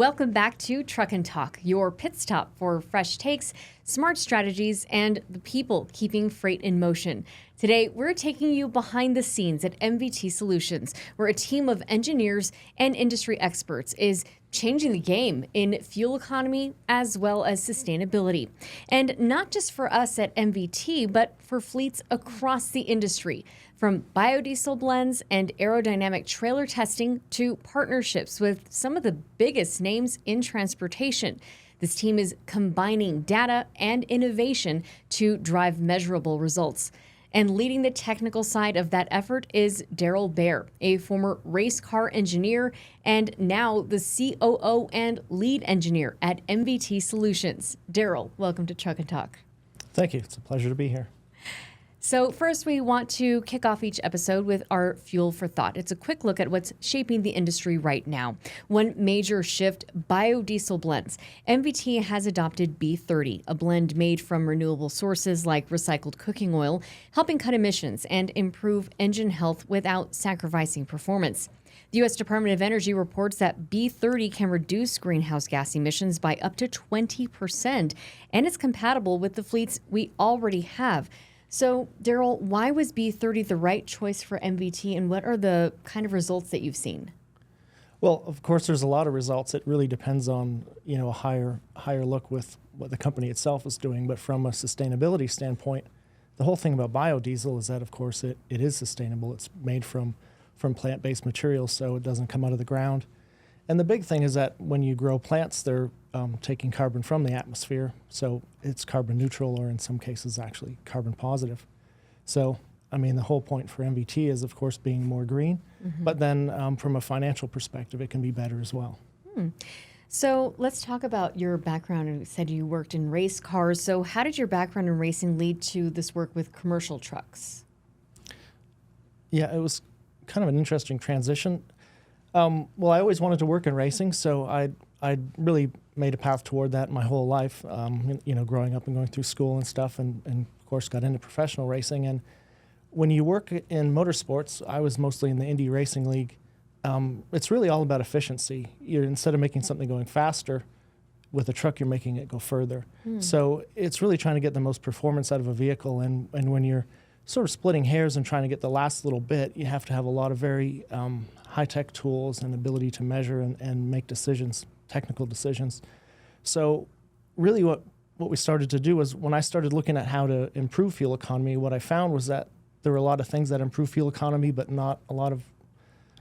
Welcome back to Truck and Talk, your pit stop for fresh takes, smart strategies, and the people keeping freight in motion. Today, we're taking you behind the scenes at MVT Solutions, where a team of engineers and industry experts is changing the game in fuel economy as well as sustainability. And not just for us at MVT, but for fleets across the industry, from biodiesel blends and aerodynamic trailer testing to partnerships with some of the biggest names in transportation. This team is combining data and innovation to drive measurable results. And leading the technical side of that effort is Daryl Bear, a former race car engineer and now the COO and Lead Engineer at MVT Solutions. Daryl, welcome to Truck and Talk. Thank you. It's a pleasure to be here. So first, we want to kick off each episode with our Fuel for Thought. It's a quick look at what's shaping the industry right now. One major shift, biodiesel blends. MVT has adopted B30, a blend made from renewable sources like recycled cooking oil, helping cut emissions and improve engine health without sacrificing performance. The U.S. Department of Energy reports that B30 can reduce greenhouse gas emissions by up to 20%, and it's compatible with the fleets we already have. So, Daryl, why was B30 the right choice for MVT, and what are the kind of results that you've seen? Well, of course, there's a lot of results. It really depends on, a higher look with what the company itself is doing. But from a sustainability standpoint, the whole thing about biodiesel is that, of course, it is sustainable. It's made from plant-based materials, so it doesn't come out of the ground. And the big thing is that when you grow plants, they're taking carbon from the atmosphere, so it's carbon neutral, or in some cases actually carbon positive. So, the whole point for MVT is, of course, being more green, but then from a financial perspective, it can be better as well. So let's talk about your background. You said you worked in race cars. So how did your background in racing lead to this work with commercial trucks? Yeah, it was kind of an interesting transition. Well, I always wanted to work in racing, so I really made a path toward that my whole life, growing up and going through school and stuff, and of course got into professional racing. And when you work in motorsports, I was mostly in the Indy Racing League. It's really all about efficiency. Instead of making something going faster with a truck, you're making it go further. So it's really trying to get the most performance out of a vehicle, and when you're sort of splitting hairs and trying to get the last little bit, you have to have a lot of very high-tech tools and ability to measure and make decisions, technical decisions. So really what we started to do was, when I started looking at how to improve fuel economy, what I found was that there were a lot of things that improve fuel economy, but not a lot of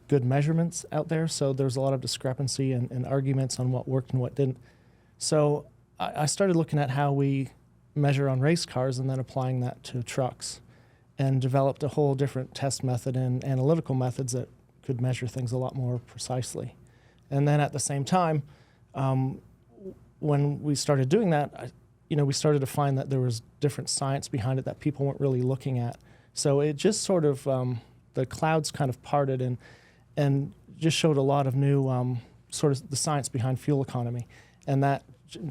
good measurements out there. So there's a lot of discrepancy and arguments on what worked and what didn't. So I started looking at how we measure on race cars and then applying that to trucks, and developed a whole different test method and analytical methods that could measure things a lot more precisely. And then at the same time, when we started doing that, we started to find that there was different science behind it that people weren't really looking at. So it just sort of, the clouds kind of parted and just showed a lot of new sort of the science behind fuel economy. And that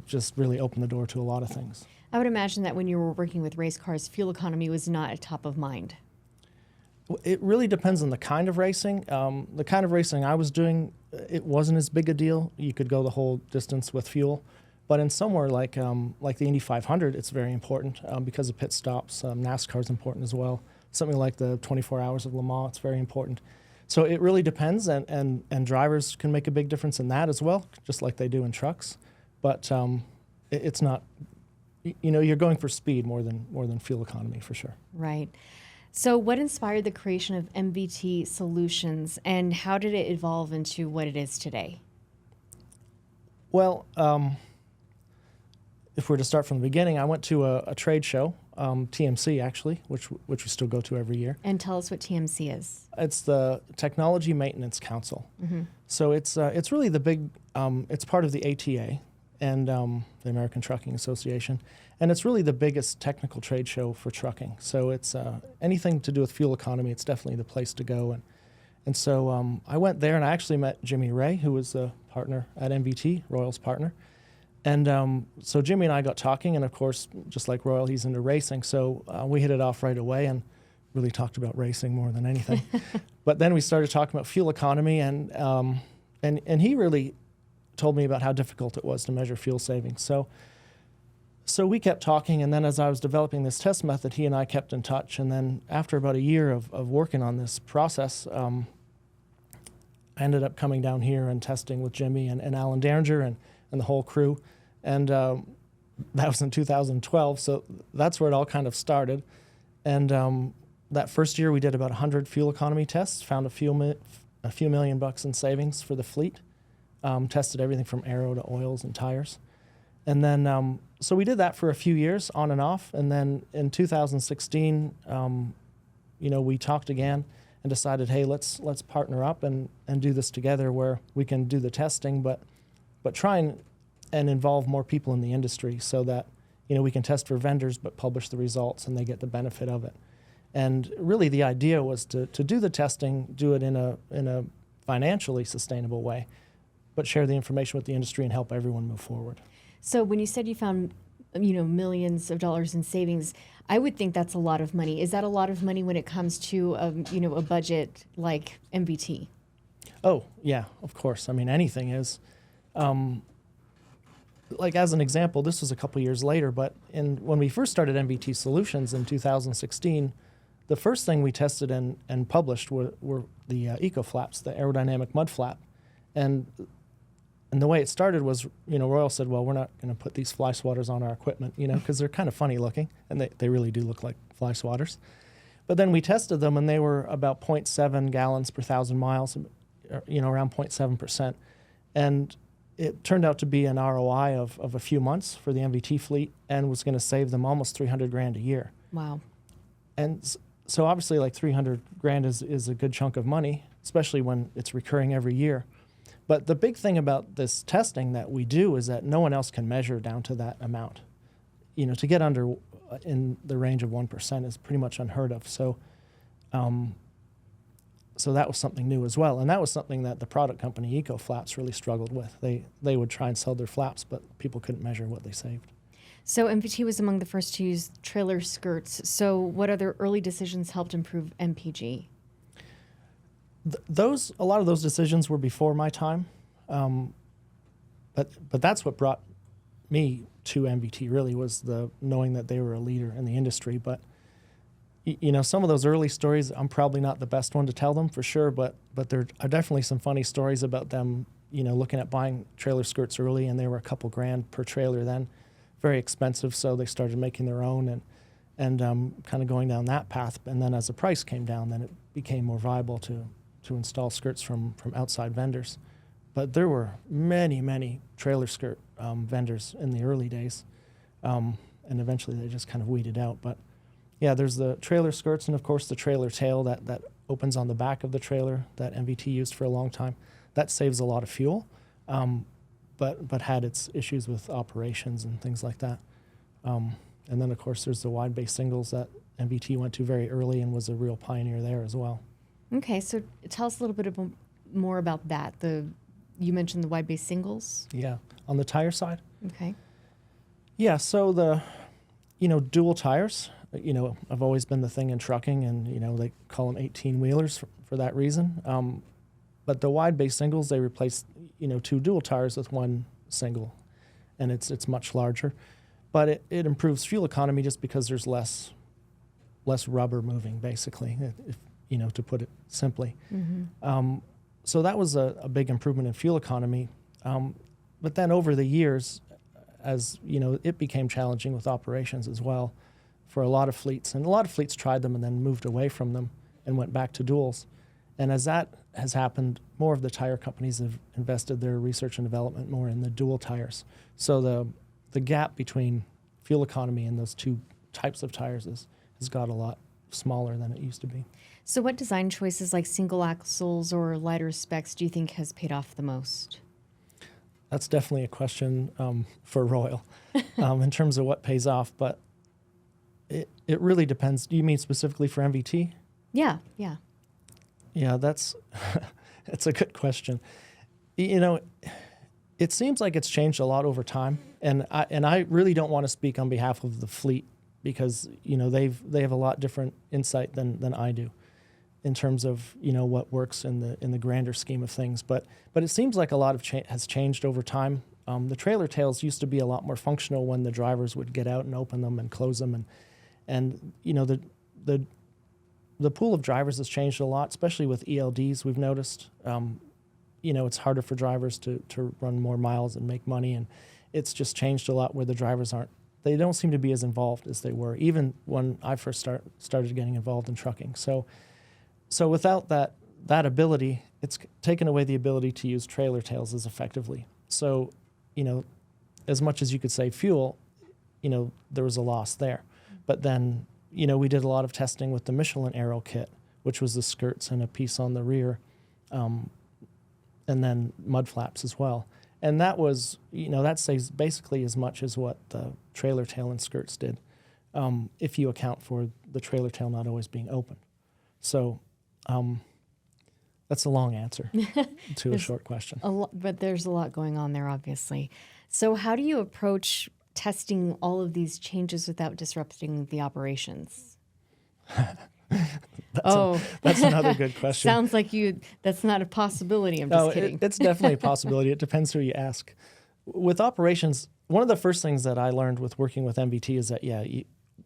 just really opened the door to a lot of things. I would imagine that when you were working with race cars, fuel economy was not at top of mind. It really depends on the kind of racing. The kind of racing I was doing, it wasn't as big a deal. You could go the whole distance with fuel. But in somewhere like the Indy 500, it's very important because of pit stops. NASCAR is important as well. Something like the 24 Hours of Le Mans, it's very important. So it really depends, and drivers can make a big difference in that as well, just like they do in trucks. But it's not, you're going for speed more than fuel economy, for sure. Right. So what inspired the creation of MVT Solutions, and how did it evolve into what it is today? Well, if we're to start from the beginning, I went to a trade show, TMC actually, which we still go to every year. And tell us what TMC is. It's the Technology Maintenance Council. So it's really the big, it's part of the ATA and the American Trucking Association. And it's really the biggest technical trade show for trucking. So it's anything to do with fuel economy, it's definitely the place to go. And so I went there, and I actually met Jimmy Ray, who was a partner at MVT, Royal's partner. And so Jimmy and I got talking, and of course, just like Royal, he's into racing. So we hit it off right away and really talked about racing more than anything. But then we started talking about fuel economy, and he really told me about how difficult it was to measure fuel savings. So we kept talking, and then as I was developing this test method, he and I kept in touch. And then after about a year of working on this process, I ended up coming down here and testing with Jimmy and Alan Derringer and the whole crew. And that was in 2012, so that's where it all kind of started. And that first year we did about 100 fuel economy tests, found a few million bucks in savings for the fleet, tested everything from aero to oils and tires. And then, so we did that for a few years on and off. And then in 2016, we talked again and decided, hey, let's partner up and do this together where we can do the testing, but try and involve more people in the industry so that, we can test for vendors but publish the results and they get the benefit of it. And really the idea was to do the testing, do it in a financially sustainable way, but share the information with the industry and help everyone move forward. So when you said you found, millions of dollars in savings, I would think that's a lot of money. Is that a lot of money when it comes to, a budget like MVT? Oh, yeah, of course. I mean, anything is. Like as an example, this was a couple years later, but when we first started MVT Solutions in 2016, the first thing we tested and published were the eco flaps, the aerodynamic mud flap. And the way it started was, Royal said, well, we're not going to put these fly swatters on our equipment, because they're kind of funny looking, and they really do look like fly swatters. But then we tested them, and they were about 0.7 gallons per 1,000 miles, around 0.7%. And it turned out to be an ROI of a few months for the MVT fleet and was going to save them almost $300,000 a year. Wow. And so obviously like $300,000 is a good chunk of money, especially when it's recurring every year. But the big thing about this testing that we do is that no one else can measure down to that amount. To get under in the range of 1% is pretty much unheard of. So that was something new as well. And that was something that the product company Eco Flaps really struggled with. They would try and sell their flaps, but people couldn't measure what they saved. So MVT was among the first to use trailer skirts. So what other early decisions helped improve MPG? A lot of those decisions were before my time, but that's what brought me to MVT. Really was the knowing that they were a leader in the industry. But some of those early stories, I'm probably not the best one to tell them for sure, but there are definitely some funny stories about them. Looking at buying trailer skirts early, and they were a couple grand per trailer then, very expensive. So they started making their own and kind of going down that path. And then as the price came down, then it became more viable to install skirts from outside vendors. But there were many trailer skirt vendors in the early days, and eventually they just kind of weeded out. But yeah, there's the trailer skirts and of course the trailer tail that opens on the back of the trailer that MVT used for a long time. That saves a lot of fuel, but had its issues with operations and things like that. And then of course there's the wide base singles that MVT went to very early and was a real pioneer there as well. Okay, so tell us a little bit more about that. You mentioned the wide base singles. Yeah, on the tire side. Okay. Yeah, so the dual tires. I've always been the thing in trucking, and they call them 18-wheelers for that reason. But the wide base singles, they replace two dual tires with one single, and it's much larger. But it improves fuel economy just because there's less rubber moving, basically, if to put it simply. Mm-hmm. So that was a big improvement in fuel economy. But then over the years, as it became challenging with operations as well for a lot of fleets. And a lot of fleets tried them and then moved away from them and went back to duals. And as that has happened, more of the tire companies have invested their research and development more in the dual tires. So the gap between fuel economy and those two types of tires has got a lot smaller than it used to be. So what design choices like single axles or lighter specs do you think has paid off the most? That's definitely a question for Royal in terms of what pays off, but it really depends. Do you mean specifically for MVT? Yeah. Yeah, that's a good question. It seems like it's changed a lot over time, and I really don't want to speak on behalf of the fleet because they have a lot different insight than I do. in terms of what works in the grander scheme of things. But it seems like a lot of has changed over time. The trailer tails used to be a lot more functional when the drivers would get out and open them and close them, and the pool of drivers has changed a lot, especially with ELDs. We've noticed, it's harder for drivers to run more miles and make money, and it's just changed a lot where the drivers they don't seem to be as involved as they were, even when I first started getting involved in trucking. So without that ability, it's taken away the ability to use trailer tails as effectively. So, as much as you could save fuel, there was a loss there. But then, we did a lot of testing with the Michelin Aero kit, which was the skirts and a piece on the rear, and then mud flaps as well. And that was, that saves basically as much as what the trailer tail and skirts did, if you account for the trailer tail not always being open. So that's a long answer to a short question. But there's a lot going on there, obviously. So how do you approach testing all of these changes without disrupting the operations? That's another good question. Sounds like that's not a possibility. I'm just kidding. It's definitely a possibility. It depends who you ask. With operations, one of the first things that I learned with working with MVT is that,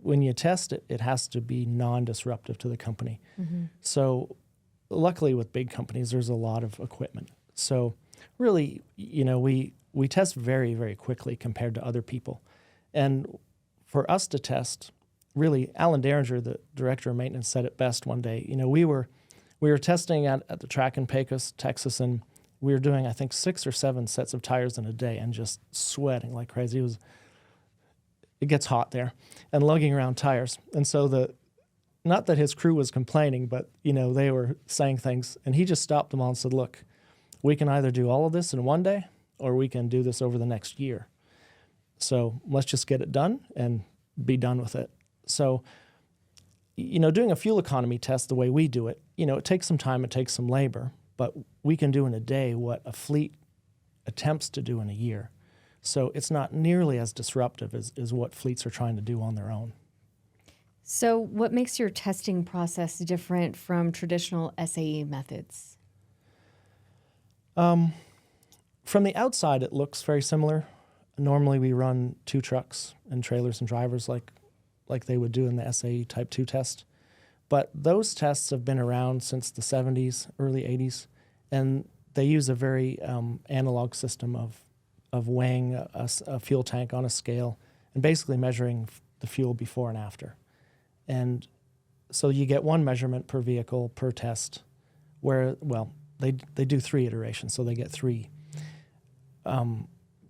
when you test it, it has to be non-disruptive to the company. Mm-hmm. So luckily with big companies, there's a lot of equipment. So really, we test very, very quickly compared to other people. And for us to test, really, Alan Derringer, the director of maintenance, said it best one day. We were testing at the track in Pecos, Texas, and we were doing, I think, 6 or 7 sets of tires in a day and just sweating like crazy. It gets hot there, and lugging around tires. And so not that his crew was complaining, but they were saying things, and he just stopped them all and said, "Look, we can either do all of this in one day, or we can do this over the next year. So let's just get it done and be done with it." So, doing a fuel economy test the way we do it, it takes some time, it takes some labor, but we can do in a day what a fleet attempts to do in a year. So it's not nearly as disruptive as what fleets are trying to do on their own. So what makes your testing process different from traditional SAE methods? From the outside, it looks very similar. Normally we run 2 trucks and trailers and drivers like they would do in the SAE Type 2 test. But those tests have been around since the 70s, early 80s, and they use a very analog system of weighing a fuel tank on a scale and basically measuring the fuel before and after. And so you get one measurement per vehicle per test where, they do 3 iterations, so they get 3.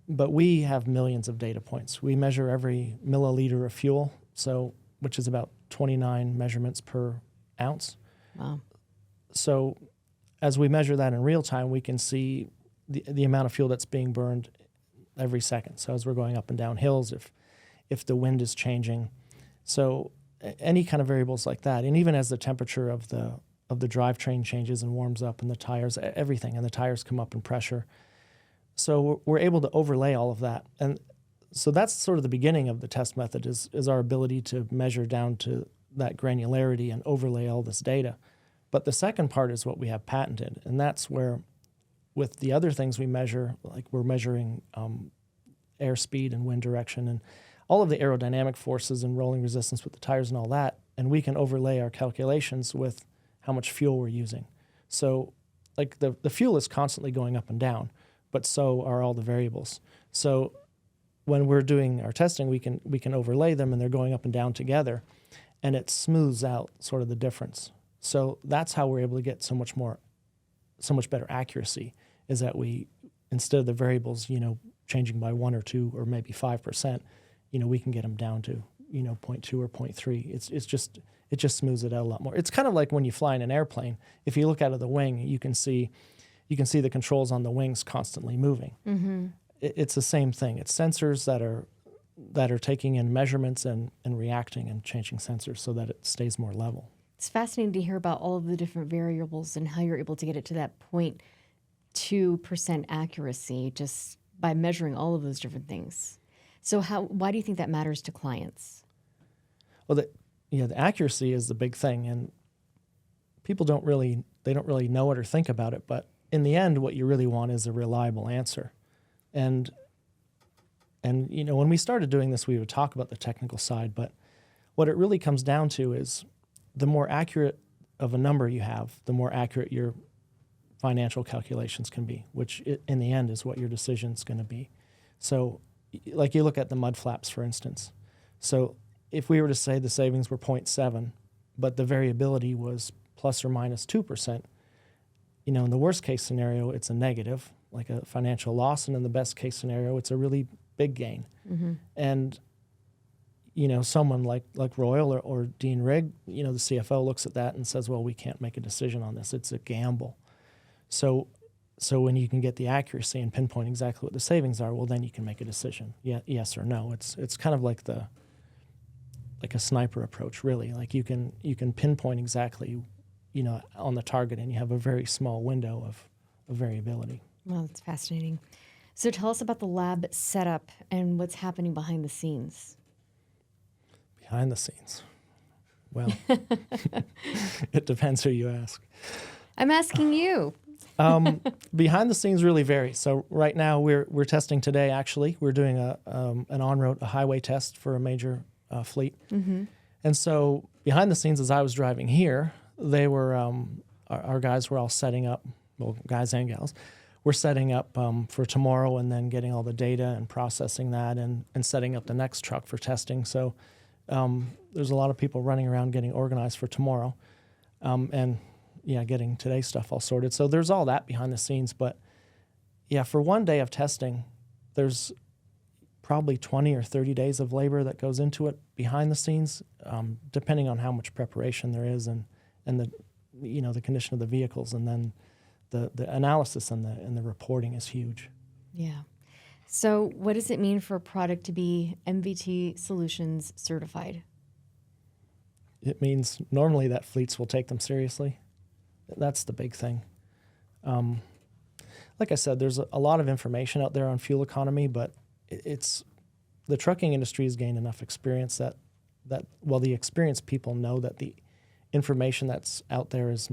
But we have millions of data points. We measure every milliliter of fuel, which is about 29 measurements per ounce. Wow. So as we measure that in real time, we can see the amount of fuel that's being burned every second. So as we're going up and down hills, if the wind is changing. So any kind of variables like that. And even as the temperature of the drivetrain changes and warms up and the tires, everything, and the tires come up in pressure. So we're able to overlay all of that. And so that's sort of the beginning of the test method is our ability to measure down to that granularity and overlay all this data. But the second part is what we have patented, and that's where with the other things we measure, like we're measuring airspeed and wind direction and all of the aerodynamic forces and rolling resistance with the tires and all that, and we can overlay our calculations with how much fuel we're using. So like the fuel is constantly going up and down, but so are all the variables. So when we're doing our testing, we can overlay them and they're going up and down together, and it smooths out sort of the difference. So that's how we're able to get so much better accuracy, is that we, instead of the variables, changing by 1 or 2 or maybe 5%, we can get them down to, 0.2 or 0.3. It just smooths it out a lot more. It's kind of like when you fly in an airplane. If you look out of the wing, you can see the controls on the wings constantly moving. Mm-hmm. It's the same thing. It's sensors that are taking in measurements and reacting and changing sensors so that it stays more level. It's fascinating to hear about all of the different variables and how you're able to get it to that 0.2% accuracy just by measuring all of those different things. So why do you think that matters to clients? Well, the accuracy is the big thing, and people don't really know it or think about it, but in the end, what you really want is a reliable answer. And when we started doing this, we would talk about the technical side, but what it really comes down to is the more accurate of a number you have, the more accurate your financial calculations can be, which in the end is what your decision's going to be. So like you look at the mud flaps, for instance. So if we were to say the savings were 0.7, but the variability was plus or minus 2%, in the worst case scenario, it's a negative, like a financial loss, and in the best case scenario, it's a really big gain. Mm-hmm. And someone like Royal or Dean Rigg, the CFO looks at that and says, well, we can't make a decision on this. It's a gamble. So when you can get the accuracy and pinpoint exactly what the savings are, well, then you can make a decision, yes or no. It's kind of like a sniper approach, really. Like you can pinpoint exactly, on the target, and you have a very small window of variability. Well, that's fascinating. So tell us about the lab setup and what's happening behind the scenes. Behind the scenes. Well, it depends who you ask. I'm asking you. Behind the scenes really vary. So right now we're testing today. Actually, we're doing an on-road, a highway test for a major fleet. Mm-hmm. And so behind the scenes, as I was driving here, they were our guys were all setting up. Well, guys and gals, we're setting up for tomorrow, and then getting all the data and processing that, and setting up the next truck for testing. So there's a lot of people running around getting organized for tomorrow, and getting today's stuff all sorted. So there's all that behind the scenes. But for one day of testing, there's probably 20 or 30 days of labor that goes into it behind the scenes, depending on how much preparation there is and the condition of the vehicles, and then the analysis and the reporting is huge. Yeah. So what does it mean for a product to be MVT Solutions certified? It means normally that fleets will take them seriously. That's the big thing. Like I said, there's a lot of information out there on fuel economy, but it's the trucking industry has gained enough experience that the experienced people know that the information that's out there is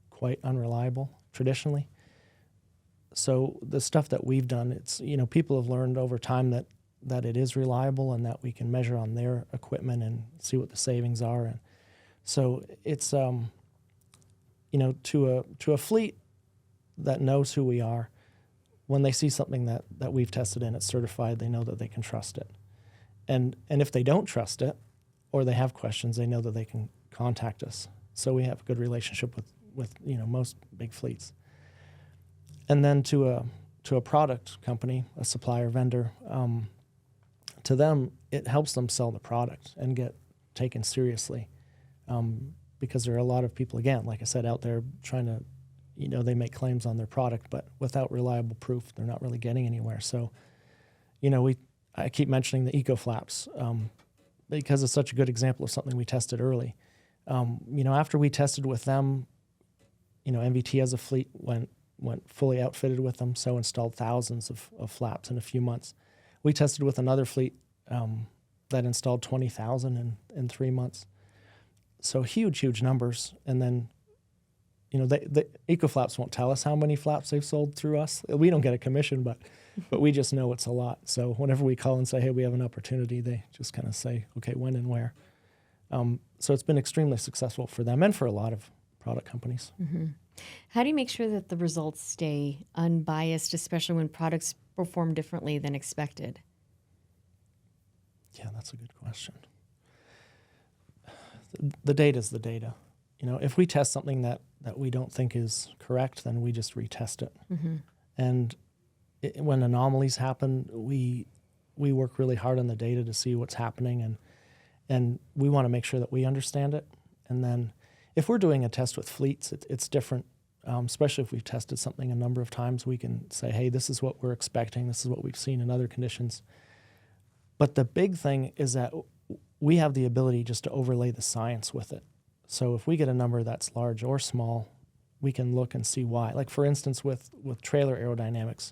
quite unreliable traditionally. So the stuff that we've done, it's people have learned over time that it is reliable, and that we can measure on their equipment and see what the savings are. And so it's to a fleet that knows who we are, when they see something that we've tested and it's certified, they know that they can trust it. And if they don't trust it, or they have questions, they know that they can contact us. So we have a good relationship with most big fleets. And then to a product company, a supplier, vendor, to them, it helps them sell the product and get taken seriously, because there are a lot of people, again, like I said, out there trying to, they make claims on their product, but without reliable proof, they're not really getting anywhere. So, I keep mentioning the eco flaps, because it's such a good example of something we tested early. After we tested with them, MVT as a fleet went fully outfitted with them, so installed thousands of flaps in a few months. We tested with another fleet that installed 20,000 in 3 months. So huge numbers. And then, the eco flaps won't tell us how many flaps they've sold through us. We don't get a commission, but we just know it's a lot. So whenever we call and say, hey, we have an opportunity, they just kind of say, okay, when and where. So it's been extremely successful for them and for a lot of product companies. Mm-hmm. How do you make sure that the results stay unbiased, especially when products perform differently than expected? Yeah, that's a good question. The data is the data. If we test something that we don't think is correct, then we just retest it. Mm-hmm. And when anomalies happen, we work really hard on the data to see what's happening, and we want to make sure that we understand it. And then if we're doing a test with fleets, it's different, especially if we've tested something a number of times. We can say, hey, this is what we're expecting. This is what we've seen in other conditions. But the big thing is that we have the ability just to overlay the science with it. So if we get a number that's large or small, we can look and see why. Like, for instance, with trailer aerodynamics,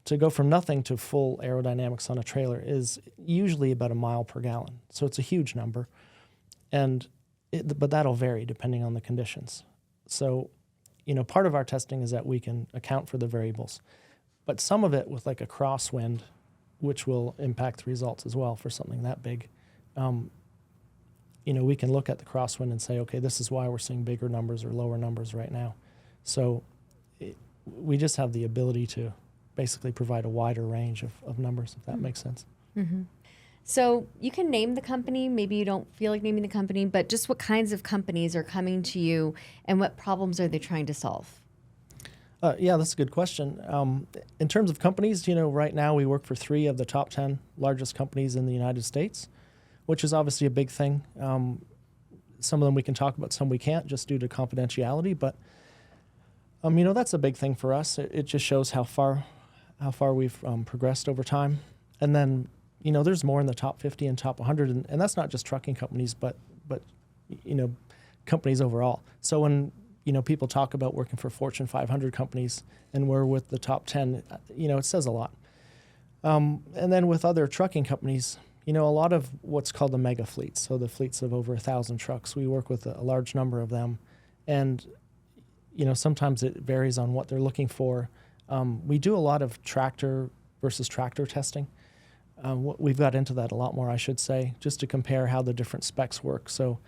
to go from nothing to full aerodynamics on a trailer is usually about 1 mile per gallon. So it's a huge number. But that'll vary depending on the conditions. So, part of our testing is that we can account for the variables, but some of it with like a crosswind, which will impact the results as well for something that big. We can look at the crosswind and say, okay, this is why we're seeing bigger numbers or lower numbers right now. So we just have the ability to basically provide a wider range of numbers, if that makes sense. Mm-hmm. So you can name the company. Maybe you don't feel like naming the company, but just what kinds of companies are coming to you and what problems are they trying to solve? Yeah, that's a good question. In terms of companies, right now we work for 3 of the top 10 largest companies in the United States, which is obviously a big thing. Some of them we can talk about, some we can't, just due to confidentiality. But that's a big thing for us. It just shows how far we've progressed over time. And then there's more in the top 50 and top 100, and that's not just trucking companies, but companies overall. So when people talk about working for Fortune 500 companies, and we're with the top 10, it says a lot. And then with other trucking companies, a lot of what's called the mega fleets, so the fleets of over 1,000 trucks, we work with a large number of them. And, sometimes it varies on what they're looking for. We do a lot of tractor versus tractor testing. We've got into that a lot more, I should say, just to compare how the different specs work. So,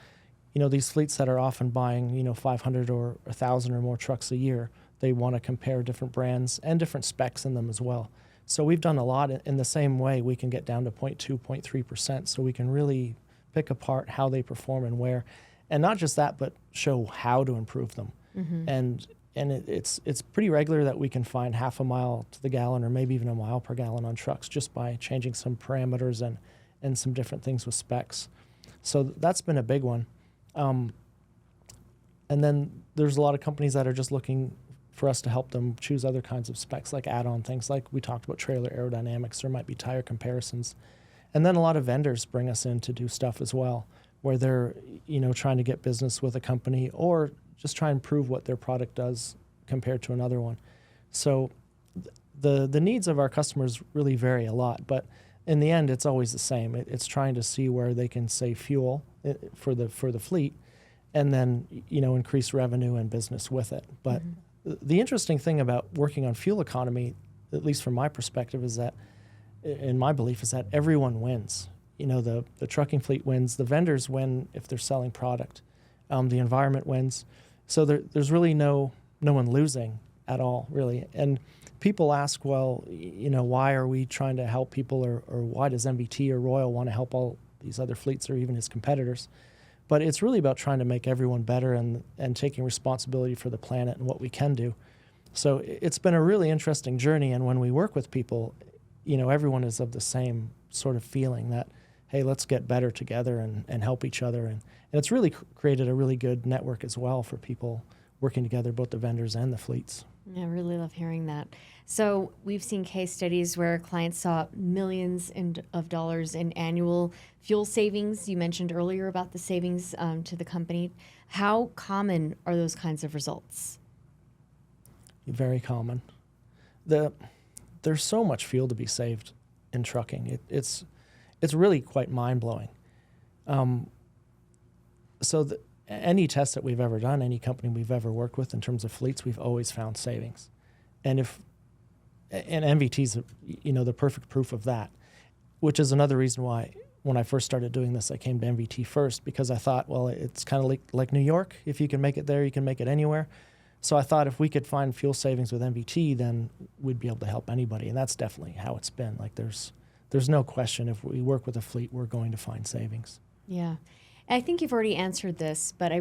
these fleets that are often buying, 500 or 1,000 or more trucks a year, they want to compare different brands and different specs in them as well. So we've done a lot in the same way. We can get down to 0.2, 0.3%, so we can really pick apart how they perform and where. And not just that, but show how to improve them. Mm-hmm. And it's pretty regular that we can find half a mile to the gallon or maybe even a mile per gallon on trucks just by changing some parameters and some different things with specs. So that's been a big one. And then there's a lot of companies that are just looking for us to help them choose other kinds of specs, like add-on things, like we talked about trailer aerodynamics. There might be tire comparisons. And then a lot of vendors bring us in to do stuff as well, where they're trying to get business with a company or just try and prove what their product does compared to another one. So the needs of our customers really vary a lot, but in the end, it's always the same. It's trying to see where they can save fuel for the fleet, and then increase revenue and business with it. But the interesting thing about working on fuel economy, at least from my perspective, is that, in my belief, is that everyone wins. The trucking fleet wins, the vendors win if they're selling product, the environment wins. So there's really no one losing at all, really. And people ask, well, why are we trying to help people, or why does MVT or Royal want to help all these other fleets or even his competitors? But it's really about trying to make everyone better and taking responsibility for the planet and what we can do. So it's been a really interesting journey. And when we work with people, everyone is of the same sort of feeling that, hey, let's get better together and help each other. And it's really created a really good network as well for people working together, both the vendors and the fleets. I really love hearing that. So we've seen case studies where clients saw millions of dollars in annual fuel savings. You mentioned earlier about the savings to the company. How common are those kinds of results? Very common. There's so much fuel to be saved in trucking. It's really quite mind-blowing. Any test that we've ever done, any company we've ever worked with in terms of fleets, we've always found savings. And MVT's, the perfect proof of that, which is another reason why when I first started doing this, I came to MVT first, because I thought, well, it's kind of like New York. If you can make it there, you can make it anywhere. So I thought if we could find fuel savings with MVT, then we'd be able to help anybody. And that's definitely how it's been. Like there's no question, if we work with a fleet, we're going to find savings. Yeah. I think you've already answered this, but I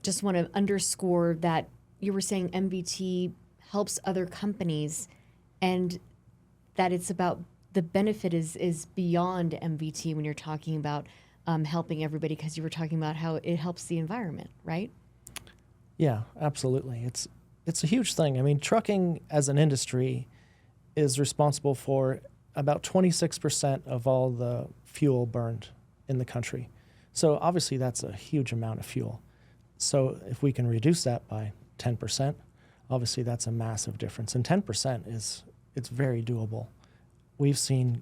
just want to underscore that you were saying MVT helps other companies, and that it's about the benefit is beyond MVT when you're talking about helping everybody, because you were talking about how it helps the environment, right? Yeah, absolutely. It's a huge thing. I mean, trucking as an industry is responsible for about 26% of all the fuel burned in the country. So obviously that's a huge amount of fuel. So if we can reduce that by 10%, obviously that's a massive difference. And 10% it's very doable. We've seen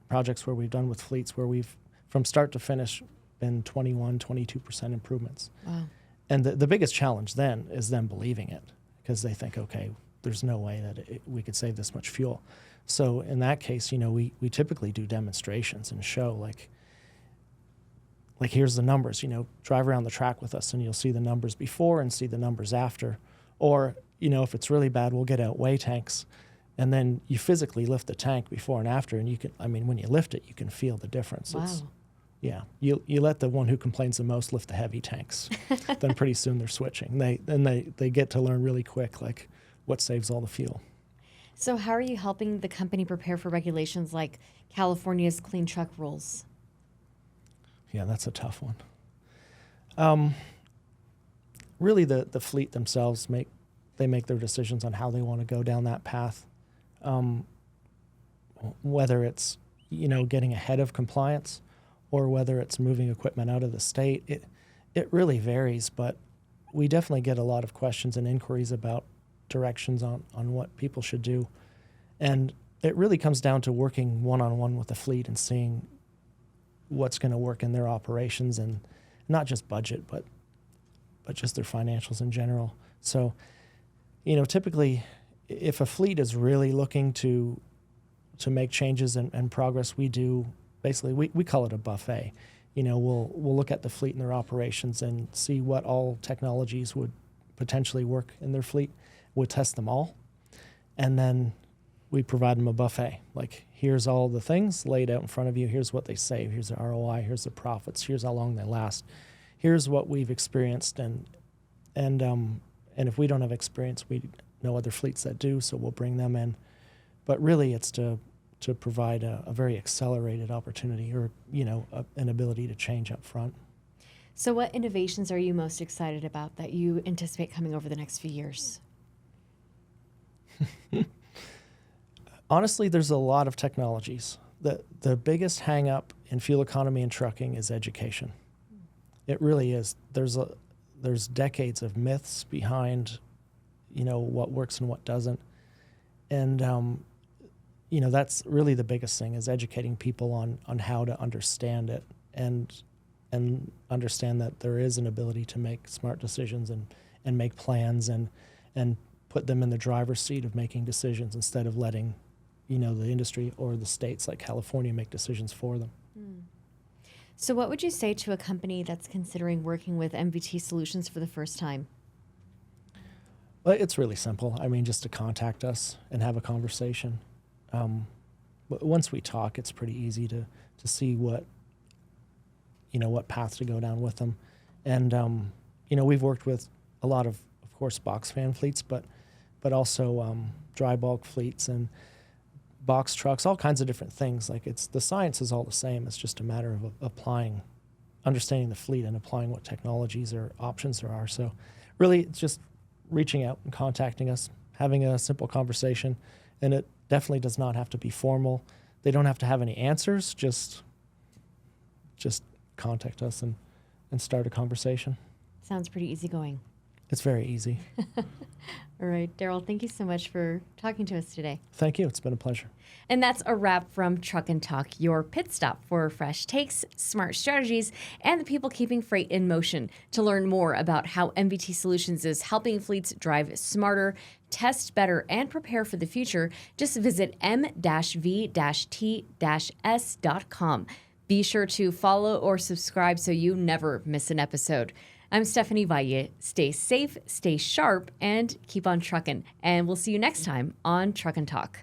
projects where we've done with fleets where we've, from start to finish, been 21, 22% improvements. Wow. And the biggest challenge then is them believing it, because they think, okay, there's no way that we could save this much fuel. So in that case, we typically do demonstrations and show like here's the numbers, drive around the track with us and you'll see the numbers before and see the numbers after. Or, if it's really bad, we'll get out weigh tanks, and then you physically lift the tank before and after, and when you lift it, you can feel the difference. Wow. Yeah, you let the one who complains the most lift the heavy tanks. Then pretty soon they're switching. They get to learn really quick, like what saves all the fuel. So how are you helping the company prepare for regulations like California's clean truck rules? Yeah, that's a tough one. Really, the fleet themselves make their decisions on how they want to go down that path. Whether it's getting ahead of compliance, or whether it's moving equipment out of the state, it really varies. But we definitely get a lot of questions and inquiries about directions on what people should do. And it really comes down to working one-on-one with the fleet and seeing what's going to work in their operations, and not just budget, but just their financials in general. So, typically, if a fleet is really looking to make changes and progress, we do basically we call it a buffet. We'll look at the fleet and their operations and see what all technologies would potentially work in their fleet. We'll test them all, and then we provide them a buffet. Like, here's all the things laid out in front of you. Here's what they save. Here's the ROI. Here's the profits. Here's how long they last. Here's what we've experienced, and if we don't have experience, we know other fleets that do, so we'll bring them in. But really, it's to provide a very accelerated opportunity, or an ability to change up front. So what innovations are you most excited about that you anticipate coming over the next few years? Honestly, there's a lot of technologies. The biggest hang up in fuel economy and trucking is education. It really is. There's decades of myths behind, what works and what doesn't. And, that's really the biggest thing, is educating people on how to understand it and understand that there is an ability to make smart decisions and make plans and put them in the driver's seat of making decisions, instead of letting, the industry or the states like California make decisions for them. So what would you say to a company that's considering working with MVT Solutions for the first time? Well, it's really simple. Just to contact us and have a conversation. But once we talk, it's pretty easy to see what path to go down with them. And, we've worked with a lot of course, box fan fleets, but also dry bulk fleets and box trucks, all kinds of different things. Like, the science is all the same. It's just a matter of understanding the fleet and applying what technologies or options there are. So really, it's just reaching out and contacting us, having a simple conversation. And it definitely does not have to be formal. They don't have to have any answers. Just contact us and start a conversation. Sounds pretty easygoing. It's very easy. All right, Daryl, thank you so much for talking to us today. Thank you. It's been a pleasure. And that's a wrap from Truck and Talk, your pit stop for fresh takes, smart strategies, and the people keeping freight in motion. To learn more about how MVT Solutions is helping fleets drive smarter, test better, and prepare for the future, just visit m-v-t-s.com. Be sure to follow or subscribe so you never miss an episode. I'm Stephanie Valle. Stay safe, stay sharp, and keep on trucking. And we'll see you next time on Truck and Talk.